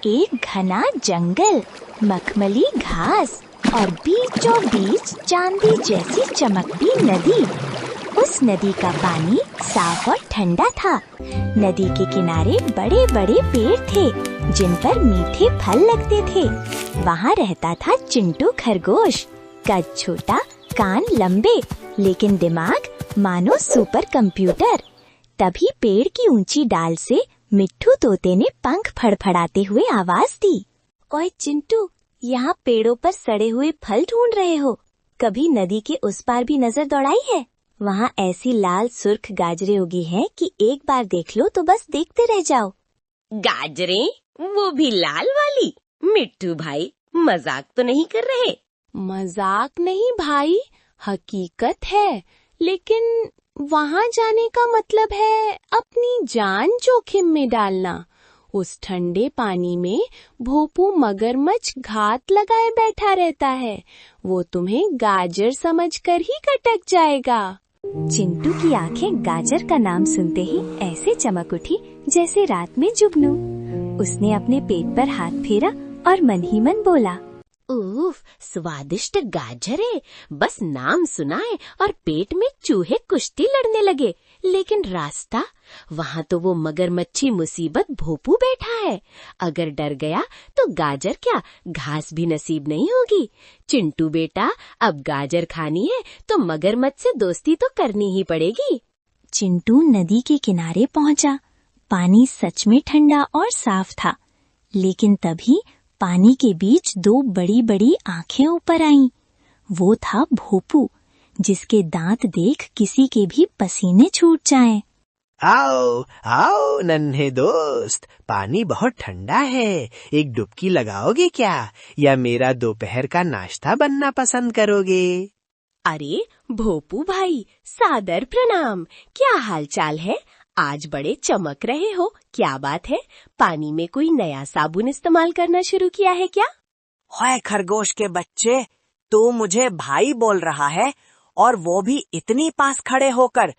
एक घना जंगल, मखमली घास और बीचों बीच चांदी जैसी चमकती नदी। उस नदी का पानी साफ और ठंडा था। नदी के किनारे बड़े बड़े पेड़ थे जिन पर मीठे फल लगते थे। वहाँ रहता था चिंटू खरगोश, कद छोटा, कान लंबे, लेकिन दिमाग मानो सुपर कंप्यूटर। तभी पेड़ की ऊंची डाल से मिट्ठू तोते ने पंख फड़फड़ाते हुए आवाज दी। ओए चिंटू, यहाँ पेड़ों पर सड़े हुए फल ढूंढ रहे हो? कभी नदी के उस पार भी नजर दौड़ाई है? वहाँ ऐसी लाल सुर्ख गाजरें उगी हैं कि एक बार देख लो तो बस देखते रह जाओ। गाजरें? वो भी लाल वाली? मिट्टू भाई, मजाक तो नहीं कर रहे? मजाक नहीं भाई, हकीकत है। लेकिन वहाँ जाने का मतलब है अपनी जान जोखिम में डालना। उस ठंडे पानी में भोपू मगरमच्छ घात लगाए बैठा रहता है। वो तुम्हें गाजर समझकर ही कटक जाएगा। चिंटू की आंखें गाजर का नाम सुनते ही ऐसे चमक उठी जैसे रात में जुगनू। उसने अपने पेट पर हाथ फेरा और मन ही मन बोला, उफ, स्वादिष्ट गाजरे। बस नाम सुनाए और पेट में चूहे कुश्ती लड़ने लगे। लेकिन रास्ता, वहाँ तो वो मगरमच्छी मुसीबत भोपू बैठा है। अगर डर गया तो गाजर क्या, घास भी नसीब नहीं होगी। चिंटू बेटा, अब गाजर खानी है तो मगरमच्छ से दोस्ती तो करनी ही पड़ेगी। चिंटू नदी के किनारे पहुँचा। पानी सच में ठंडा और साफ था, लेकिन तभी पानी के बीच दो बड़ी बड़ी आंखें ऊपर आईं। वो था भोपू, जिसके दांत देख किसी के भी पसीने छूट जाएं। आओ आओ नन्हे दोस्त, पानी बहुत ठंडा है। एक डुबकी लगाओगे क्या, या मेरा दोपहर का नाश्ता बनना पसंद करोगे? अरे भोपू भाई, सादर प्रणाम। क्या हाल चाल है? आज बड़े चमक रहे हो, क्या बात है? पानी में कोई नया साबुन इस्तेमाल करना शुरू किया है क्या? ओए खरगोश के बच्चे, तू मुझे भाई बोल रहा है, और वो भी इतनी पास खड़े होकर।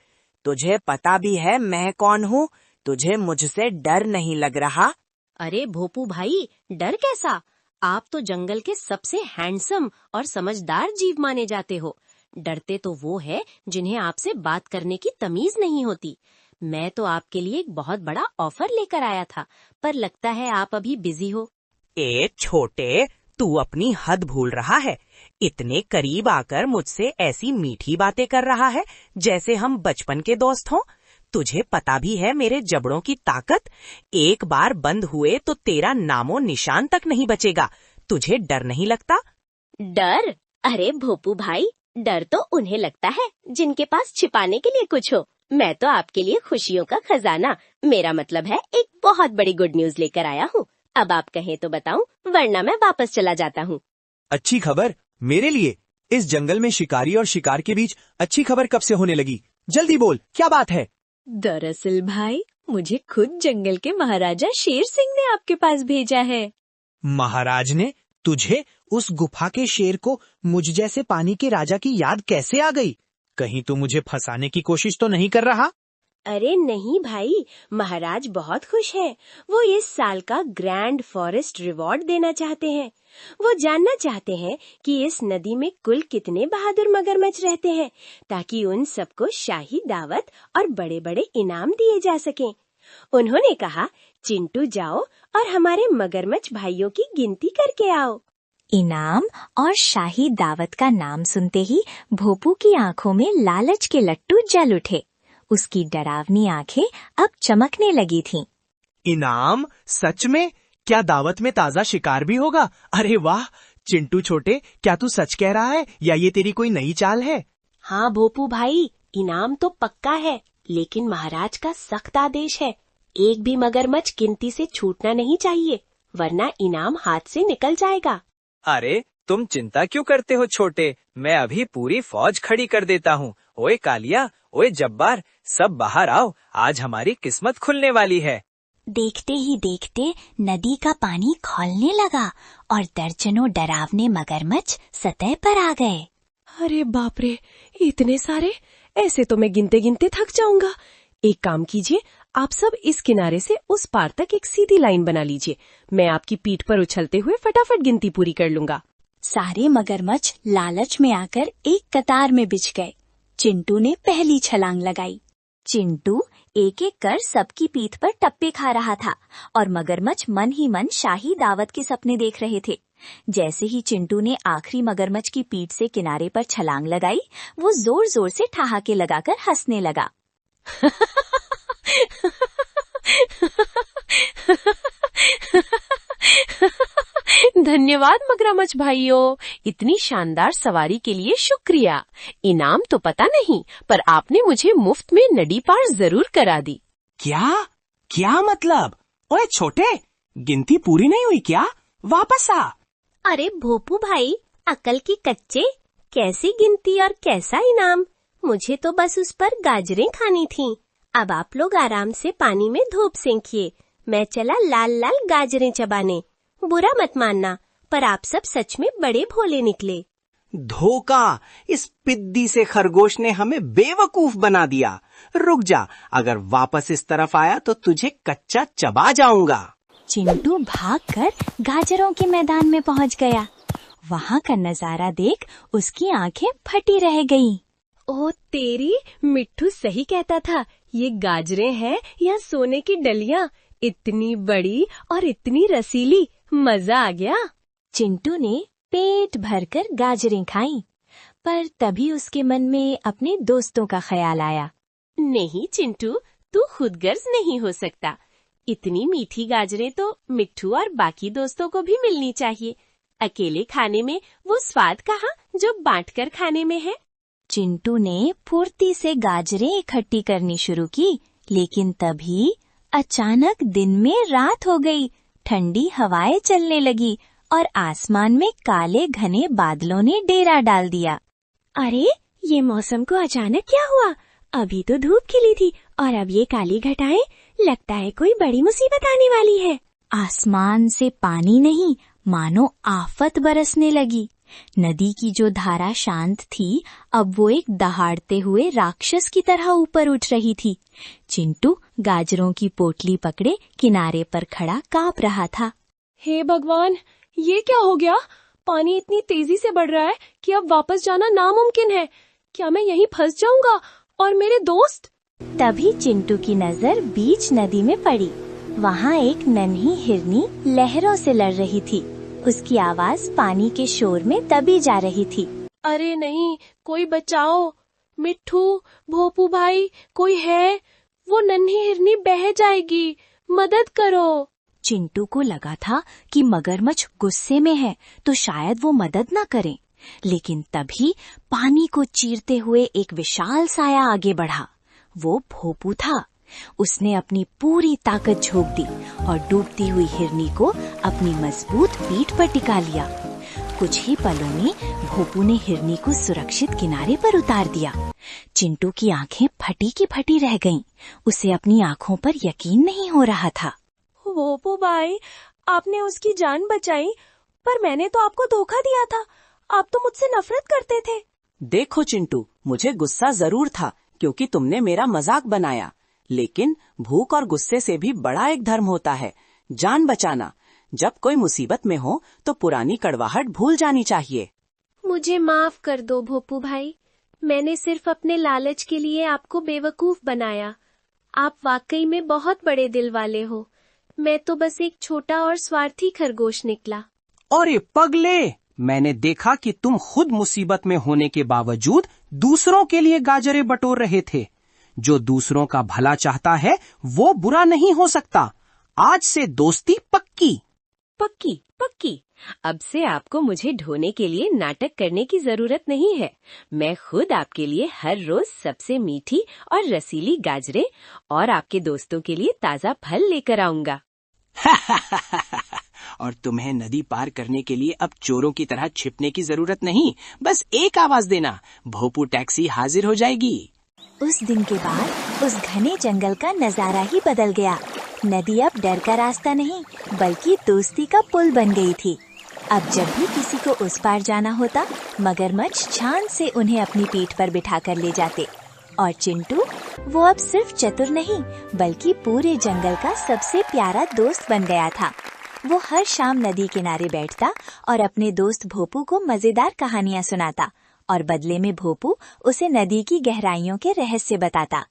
तुझे पता भी है मैं कौन हूँ? तुझे मुझसे डर नहीं लग रहा? अरे भोपू भाई, डर कैसा? आप तो जंगल के सबसे हैंडसम और समझदार जीव माने जाते हो। डरते तो वो है जिन्हें आपसे बात करने की तमीज नहीं होती। मैं तो आपके लिए एक बहुत बड़ा ऑफर लेकर आया था, पर लगता है आप अभी बिजी हो। ए छोटे, तू अपनी हद भूल रहा है। इतने करीब आकर मुझसे ऐसी मीठी बातें कर रहा है जैसे हम बचपन के दोस्त हों। तुझे पता भी है मेरे जबड़ों की ताकत। एक बार बंद हुए तो तेरा नामो निशान तक नहीं बचेगा। तुझे डर नहीं लगता? डर? अरे भोपू भाई, डर तो उन्हें लगता है जिनके पास छिपाने के लिए कुछ हो। मैं तो आपके लिए खुशियों का खजाना, मेरा मतलब है एक बहुत बड़ी गुड न्यूज लेकर आया हूँ। अब आप कहें तो बताऊं, वरना मैं वापस चला जाता हूँ। अच्छी खबर मेरे लिए? इस जंगल में शिकारी और शिकार के बीच अच्छी खबर कब से होने लगी? जल्दी बोल, क्या बात है? दरअसल भाई, मुझे खुद जंगल के महाराजा शेर सिंह ने आपके पास भेजा है। महाराज ने तुझे? उस गुफा के शेर को मुझ जैसे पानी के राजा की याद कैसे आ गई? कहीं तू मुझे फंसाने की कोशिश तो नहीं कर रहा? अरे नहीं भाई, महाराज बहुत खुश हैं। वो इस साल का ग्रैंड फॉरेस्ट रिवॉर्ड देना चाहते हैं। वो जानना चाहते हैं कि इस नदी में कुल कितने बहादुर मगरमच्छ रहते हैं, ताकि उन सबको शाही दावत और बड़े बड़े इनाम दिए जा सकें। उन्होंने कहा, चिंटू जाओ और हमारे मगरमच्छ भाइयों की गिनती करके आओ। इनाम और शाही दावत का नाम सुनते ही भोपू की आंखों में लालच के लट्टू जल उठे। उसकी डरावनी आंखें अब चमकने लगी थीं। इनाम? सच में? क्या दावत में ताजा शिकार भी होगा? अरे वाह! चिंटू छोटे, क्या तू सच कह रहा है या ये तेरी कोई नई चाल है? हाँ भोपू भाई, इनाम तो पक्का है, लेकिन महाराज का सख्त आदेश है, एक भी मगरमच्छ गिनती से छूटना नहीं चाहिए, वरना इनाम हाथ से निकल जाएगा। अरे तुम चिंता क्यों करते हो छोटे, मैं अभी पूरी फौज खड़ी कर देता हूँ। ओए कालिया, ओए जब्बार, सब बाहर आओ, आज हमारी किस्मत खुलने वाली है। देखते ही देखते नदी का पानी खौलने लगा और दर्जनों डरावने मगरमच्छ सतह पर आ गए। अरे बाप रे, इतने सारे! ऐसे तो मैं गिनते गिनते थक जाऊंगा। एक काम कीजिए, आप सब इस किनारे से उस पार तक एक सीधी लाइन बना लीजिए। मैं आपकी पीठ पर उछलते हुए फटाफट गिनती पूरी कर लूंगा। सारे मगरमच्छ लालच में आकर एक कतार में बिछ गए। चिंटू ने पहली छलांग लगाई। चिंटू एक एक कर सबकी पीठ पर टप्पे खा रहा था और मगरमच्छ मन ही मन शाही दावत के सपने देख रहे थे। जैसे ही चिंटू ने आखिरी मगरमच्छ की पीठ से किनारे पर छलांग लगाई, वो जोर जोर से ठहाके लगाकर हंसने लगा। धन्यवाद मगरमच्छ भाइयों, इतनी शानदार सवारी के लिए शुक्रिया। इनाम तो पता नहीं, पर आपने मुझे मुफ्त में नदी पार जरूर करा दी। क्या क्या मतलब? ओए छोटे, गिनती पूरी नहीं हुई क्या? वापस आ। अरे भोपू भाई, अकल की कच्चे, कैसी गिनती और कैसा इनाम? मुझे तो बस उस पर गाजरें खानी थीं। अब आप लोग आराम से पानी में धूप सेंकिए, मैं चला लाल लाल गाजरें चबाने। बुरा मत मानना, पर आप सब सच में बड़े भोले निकले। धोखा! इस पिद्दी से खरगोश ने हमें बेवकूफ बना दिया। रुक जा, अगर वापस इस तरफ आया तो तुझे कच्चा चबा जाऊंगा। चिंटू भागकर गाजरों के मैदान में पहुंच गया। वहां का नजारा देख उसकी आंखें फटी रह गईं। ओ तेरी, मिट्ठू सही कहता था, ये गाजरें हैं या सोने की डलियां, इतनी बड़ी और इतनी रसीली, मजा आ गया। चिंटू ने पेट भरकर गाजरें खाईं, पर तभी उसके मन में अपने दोस्तों का ख्याल आया। नहीं चिंटू, तू खुदगर्ज नहीं हो सकता। इतनी मीठी गाजरें तो मिट्ठू और बाकी दोस्तों को भी मिलनी चाहिए। अकेले खाने में वो स्वाद कहाँ जो बांटकर खाने में है। चिंटू ने फुर्ती से गाजरें इकट्ठी करनी शुरू की, लेकिन तभी अचानक दिन में रात हो गई। ठंडी हवाएं चलने लगी और आसमान में काले घने बादलों ने डेरा डाल दिया। अरे, ये मौसम को अचानक क्या हुआ? अभी तो धूप खिली थी और अब ये काली घटाएं, लगता है कोई बड़ी मुसीबत आने वाली है। आसमान से पानी नहीं, मानो आफत बरसने लगी। नदी की जो धारा शांत थी, अब वो एक दहाड़ते हुए राक्षस की तरह ऊपर उठ रही थी। चिंटू गाजरों की पोटली पकड़े किनारे पर खड़ा कांप रहा था। हे भगवान, ये क्या हो गया? पानी इतनी तेजी से बढ़ रहा है कि अब वापस जाना नामुमकिन है। क्या मैं यहीं फंस जाऊंगा? और मेरे दोस्त? तभी चिंटू की नजर बीच नदी में पड़ी। वहाँ एक नन्ही हिरनी लहरों से लड़ रही थी। उसकी आवाज पानी के शोर में दबी जा रही थी। अरे नहीं, कोई बचाओ! मिट्ठू, भोपू भाई, कोई है? वो नन्ही हिरनी बह जाएगी, मदद करो। चिंटू को लगा था कि मगरमच्छ गुस्से में है तो शायद वो मदद न करे, लेकिन तभी पानी को चीरते हुए एक विशाल साया आगे बढ़ा। वो भोपू था। उसने अपनी पूरी ताकत झोंक दी और डूबती हुई हिरनी को अपनी मजबूत पीठ पर टिका लिया। कुछ ही पलों में भोपू ने हिरनी को सुरक्षित किनारे पर उतार दिया। चिंटू की आंखें फटी की फटी रह गईं। उसे अपनी आंखों पर यकीन नहीं हो रहा था। भोपू भाई, आपने उसकी जान बचाई, पर मैंने तो आपको धोखा दिया था। आप तो मुझसे नफरत करते थे। देखो चिंटू, मुझे गुस्सा जरूर था क्योंकि तुमने मेरा मजाक बनाया, लेकिन भूख और गुस्से से भी बड़ा एक धर्म होता है, जान बचाना। जब कोई मुसीबत में हो तो पुरानी कड़वाहट भूल जानी चाहिए। मुझे माफ कर दो भोपू भाई, मैंने सिर्फ अपने लालच के लिए आपको बेवकूफ बनाया। आप वाकई में बहुत बड़े दिल वाले हो। मैं तो बस एक छोटा और स्वार्थी खरगोश निकला। अरे पगले, मैंने देखा कि तुम खुद मुसीबत में होने के बावजूद दूसरों के लिए गाजरें बटोर रहे थे। जो दूसरों का भला चाहता है वो बुरा नहीं हो सकता। आज से दोस्ती पक्की। पक्की पक्की। अब से आपको मुझे ढोने के लिए नाटक करने की जरूरत नहीं है। मैं खुद आपके लिए हर रोज सबसे मीठी और रसीली गाजरें और आपके दोस्तों के लिए ताजा फल लेकर आऊंगा। और तुम्हें नदी पार करने के लिए अब चोरों की तरह छिपने की जरूरत नहीं। बस एक आवाज देना, भोपू टैक्सी हाजिर हो जाएगी। उस दिन के बाद उस घने जंगल का नजारा ही बदल गया। नदी अब डर का रास्ता नहीं, बल्कि दोस्ती का पुल बन गई थी। अब जब भी किसी को उस पार जाना होता, मगरमच्छ शान से उन्हें अपनी पीठ पर बिठाकर ले जाते और चिंटू वो अब सिर्फ चतुर नहीं बल्कि पूरे जंगल का सबसे प्यारा दोस्त बन गया था। वो हर शाम नदी किनारे बैठता और अपने दोस्त भोपू को मजेदार कहानियां सुनाता और बदले में भोपू उसे नदी की गहराइयों के रहस्य बताता।